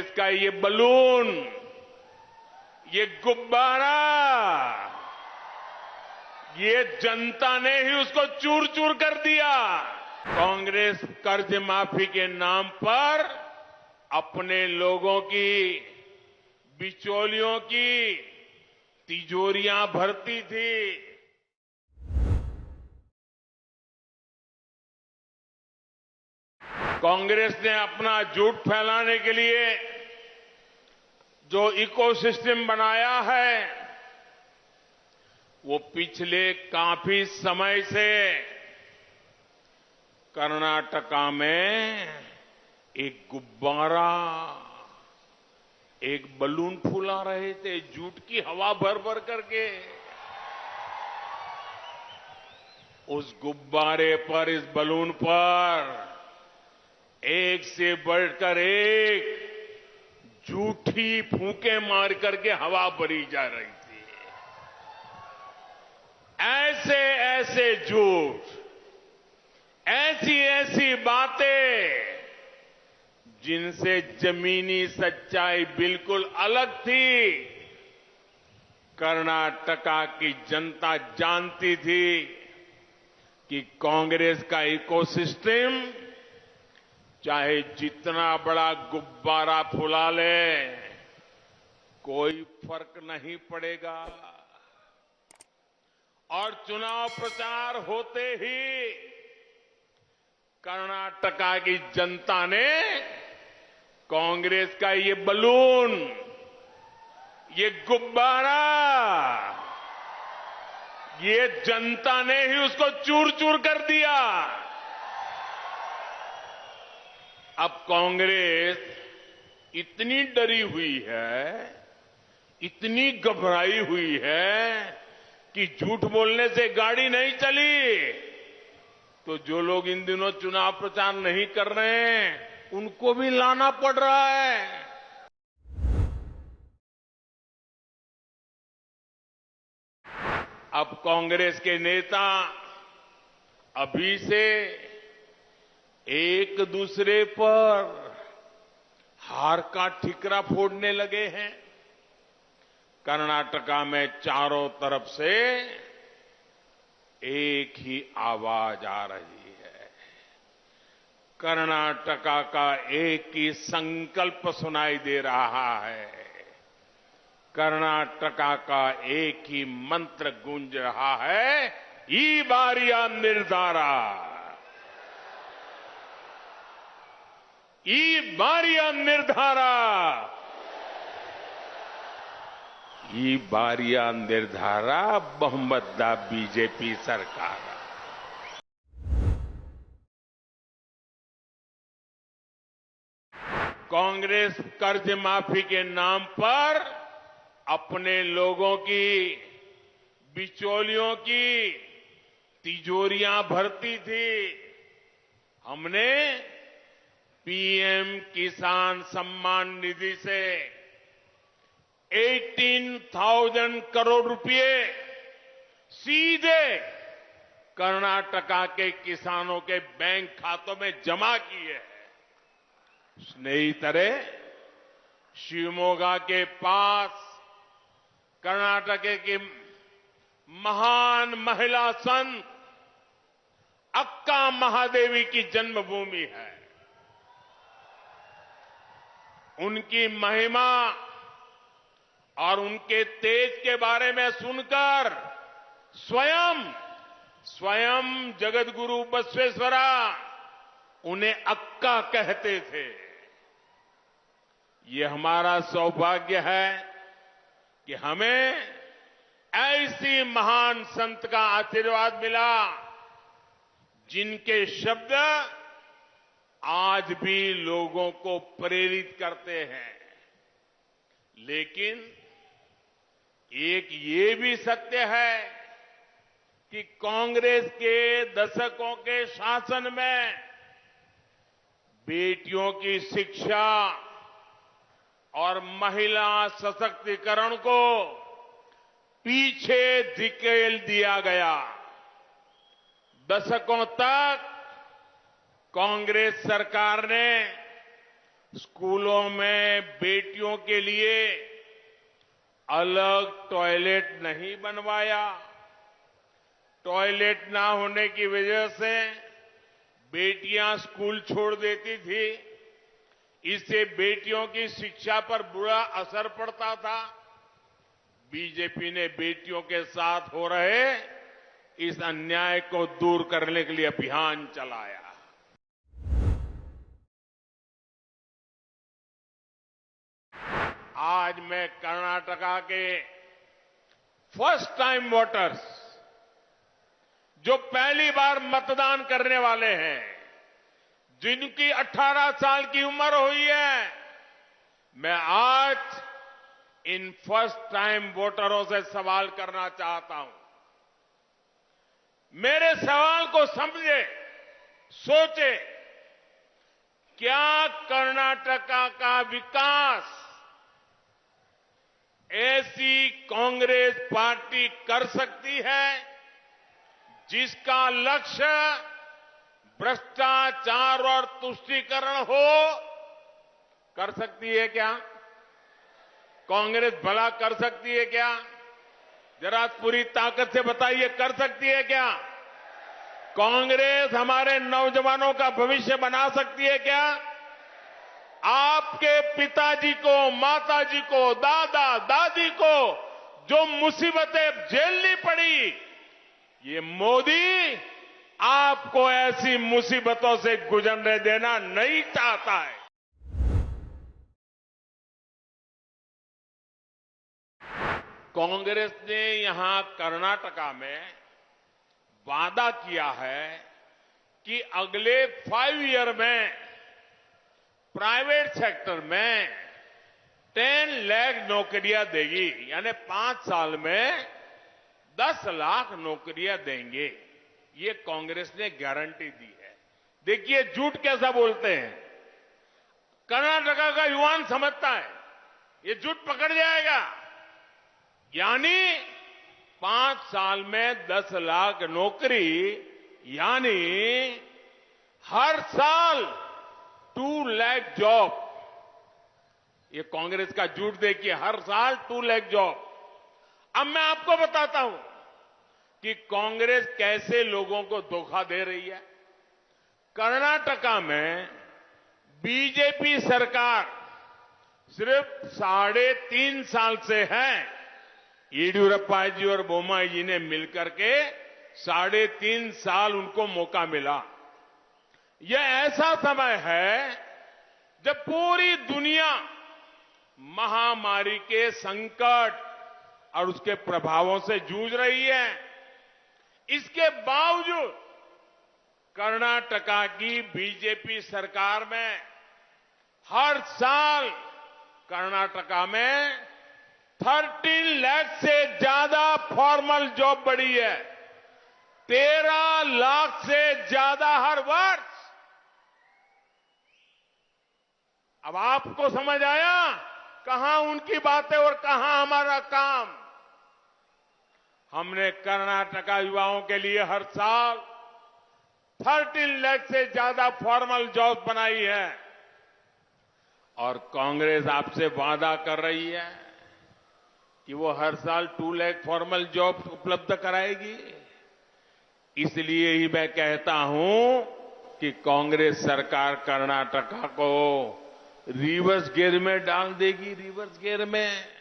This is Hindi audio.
कांग्रेस का ये बलून, ये गुब्बारा, ये जनता ने ही उसको चूर चूर कर दिया। कांग्रेस कर्ज माफी के नाम पर अपने लोगों की, बिचौलियों की तिजोरियां भरती थी। कांग्रेस ने अपना झूठ फैलाने के लिए जो इकोसिस्टम बनाया है, वो पिछले काफी समय से कर्नाटका में एक गुब्बारा, एक बलून फुला रहे थे, झूठ की हवा भर भर करके। उस गुब्बारे पर, इस बलून पर एक से बढ़कर एक झूठी फूंके मार करके हवा भरी जा रही थी। ऐसे ऐसे झूठ, ऐसी ऐसी बातें जिनसे जमीनी सच्चाई बिल्कुल अलग थी, कर्नाटका की जनता जानती थी कि कांग्रेस का इकोसिस्टम चाहे जितना बड़ा गुब्बारा फुला ले, कोई फर्क नहीं पड़ेगा। और चुनाव प्रचार होते ही कर्नाटका की जनता ने कांग्रेस का ये बलून, ये गुब्बारा, ये जनता ने ही उसको चूर चूर कर दिया। अब कांग्रेस इतनी डरी हुई है, इतनी घबराई हुई है कि झूठ बोलने से गाड़ी नहीं चली, तो जो लोग इन दिनों चुनाव प्रचार नहीं कर रहे हैं, उनको भी लाना पड़ रहा है। अब कांग्रेस के नेता अभी से एक दूसरे पर हार का ठिकरा फोड़ने लगे हैं। कर्नाटका में चारों तरफ से एक ही आवाज आ रही है, कर्नाटका का एक ही संकल्प सुनाई दे रहा है, कर्नाटका का एक ही मंत्र गूंज रहा है, ई बारिया निर्धारा, ई बारिया निर्धारा, ई बारिया निर्धारा बहुमत दा बीजेपी सरकार। कांग्रेस कर्ज माफी के नाम पर अपने लोगों की, बिचौलियों की तिजोरियां भरती थी। हमने पीएम किसान सम्मान निधि से 18,000 करोड़ रुपए सीधे कर्नाटका के किसानों के बैंक खातों में जमा किए हैं। स्नेहितरे, शिवमोगा के पास कर्नाटक की महान महिला संत अक्का महादेवी की जन्मभूमि है। उनकी महिमा और उनके तेज के बारे में सुनकर स्वयं जगत गुरु बसवेश्वरा उन्हें अक्का कहते थे। ये हमारा सौभाग्य है कि हमें ऐसी महान संत का आशीर्वाद मिला, जिनके शब्द आज भी लोगों को प्रेरित करते हैं। लेकिन एक ये भी सत्य है कि कांग्रेस के दशकों के शासन में बेटियों की शिक्षा और महिला सशक्तिकरण को पीछे धकेल दिया गया। दशकों तक कांग्रेस सरकार ने स्कूलों में बेटियों के लिए अलग टॉयलेट नहीं बनवाया। टॉयलेट ना होने की वजह से बेटियां स्कूल छोड़ देती थी। इससे बेटियों की शिक्षा पर बुरा असर पड़ता था। बीजेपी ने बेटियों के साथ हो रहे इस अन्याय को दूर करने के लिए अभियान चलाया। आज मैं कर्नाटका के फर्स्ट टाइम वोटर्स, जो पहली बार मतदान करने वाले हैं, जिनकी 18 साल की उम्र हुई है, मैं आज इन फर्स्ट टाइम वोटरों से सवाल करना चाहता हूं। मेरे सवाल को समझे, सोचे, क्या कर्नाटका का विकास ऐसी कांग्रेस पार्टी कर सकती है जिसका लक्ष्य भ्रष्टाचार और तुष्टीकरण हो? कर सकती है क्या? कांग्रेस भला कर सकती है क्या? जरा पूरी ताकत से बताइए, कर सकती है क्या? कांग्रेस हमारे नौजवानों का भविष्य बना सकती है क्या? आपके पिताजी को, माताजी को, दादा दादी को जो मुसीबतें झेलनी पड़ी, ये मोदी आपको ऐसी मुसीबतों से गुजरने देना नहीं चाहता है। कांग्रेस ने यहां कर्नाटका में वादा किया है कि अगले 5 ईयर में प्राइवेट सेक्टर में 10 लाख नौकरियां देगी, यानी 5 साल में 10 लाख नौकरियां देंगे। ये कांग्रेस ने गारंटी दी है। देखिए झूठ कैसा बोलते हैं। कर्नाटका का युवान समझता है ये झूठ पकड़ जाएगा, यानी 5 साल में 10 लाख नौकरी, यानी हर साल 2 लाख जॉब। ये कांग्रेस का झूठ देखिए, हर साल 2 लाख जॉब। अब मैं आपको बताता हूं कि कांग्रेस कैसे लोगों को धोखा दे रही है। कर्नाटका में बीजेपी सरकार सिर्फ 3.5 साल से है। येडियुरप्पा जी और बोम्माई जी ने मिलकर के 3.5 साल उनको मौका मिला। यह ऐसा समय है जब पूरी दुनिया महामारी के संकट और उसके प्रभावों से जूझ रही है। इसके बावजूद कर्नाटका की बीजेपी सरकार में हर साल कर्नाटका में 13 लाख से ज्यादा फॉर्मल जॉब बढ़ी है। 13 लाख से ज्यादा हर वर्ष। अब आपको समझ आया कहां उनकी बातें और कहां हमारा काम। हमने कर्नाटका युवाओं के लिए हर साल 13 लाख से ज्यादा फॉर्मल जॉब बनाई है, और कांग्रेस आपसे वादा कर रही है कि वो हर साल 2 लाख फॉर्मल जॉब उपलब्ध कराएगी। इसलिए ही मैं कहता हूं कि कांग्रेस सरकार कर्नाटका को रिवर्स गियर में डाल देगी, रिवर्स गियर में।